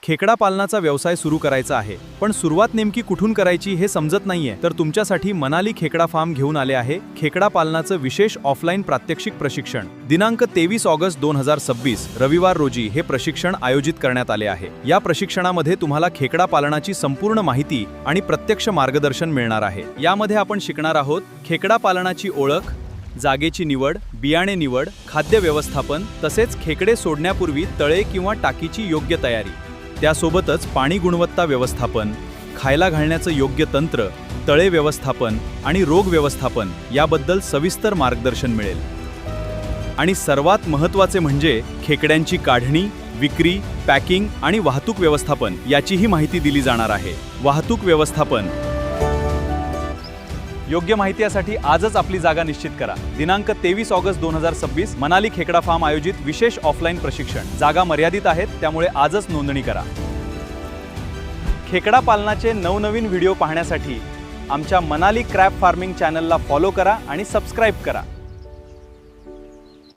खेकडा पालनाचा व्यवसाय सुरू करायचा आहे, पण सुरुवात नेमकी कुठून करायची हे समजत नाहीये, तर तुमच्यासाठी मनाली खेकडा फार्म घेऊन आले आहे खेकडा पालनाचं विशेष ऑफलाईन प्रात्यक्षिक प्रशिक्षण। दिनांक 23 ऑगस्ट 2026 रविवार रोजी हे प्रशिक्षण आयोजित करण्यात आले आहे। या प्रशिक्षणामध्ये तुम्हाला खेकडा पालनाची संपूर्ण माहिती आणि प्रत्यक्ष मार्गदर्शन मिळणार आहे। यामध्ये आपण शिकणार आहोत खेकडा पालनाची ओळख, जागेची निवड, बियाणे निवड, खाद्य व्यवस्थापन, तसेच खेकडे सोडण्यापूर्वी तळे किंवा टाकीची योग्य तयारी। त्यासोबतच पाणी गुणवत्ता व्यवस्थापन, खायला घालण्याचं योग्य तंत्र, तळे व्यवस्थापन आणि रोग व्यवस्थापन याबद्दल सविस्तर मार्गदर्शन मिळेल। आणि सर्वात महत्त्वाचे म्हणजे खेकड्यांची काढणी, विक्री, पॅकिंग आणि वाहतूक व्यवस्थापन याचीही माहिती दिली जाणार आहे। वाहतूक व्यवस्थापन योग्य माहितीसाठी आजच आपली जागा निश्चित करा। दिनांक 23 ऑगस्ट 2026 मनाली खेकडा फार्म आयोजित विशेष ऑफलाईन प्रशिक्षण। जागा मर्यादित आहेत, त्यामुळे आजच नोंदणी करा। खेकडा पालनाचे नवनवीन व्हिडिओ पाहण्यासाठी आमच्या मनाली क्रॅब फार्मिंग चॅनलला फॉलो करा आणि सबस्क्राइब करा।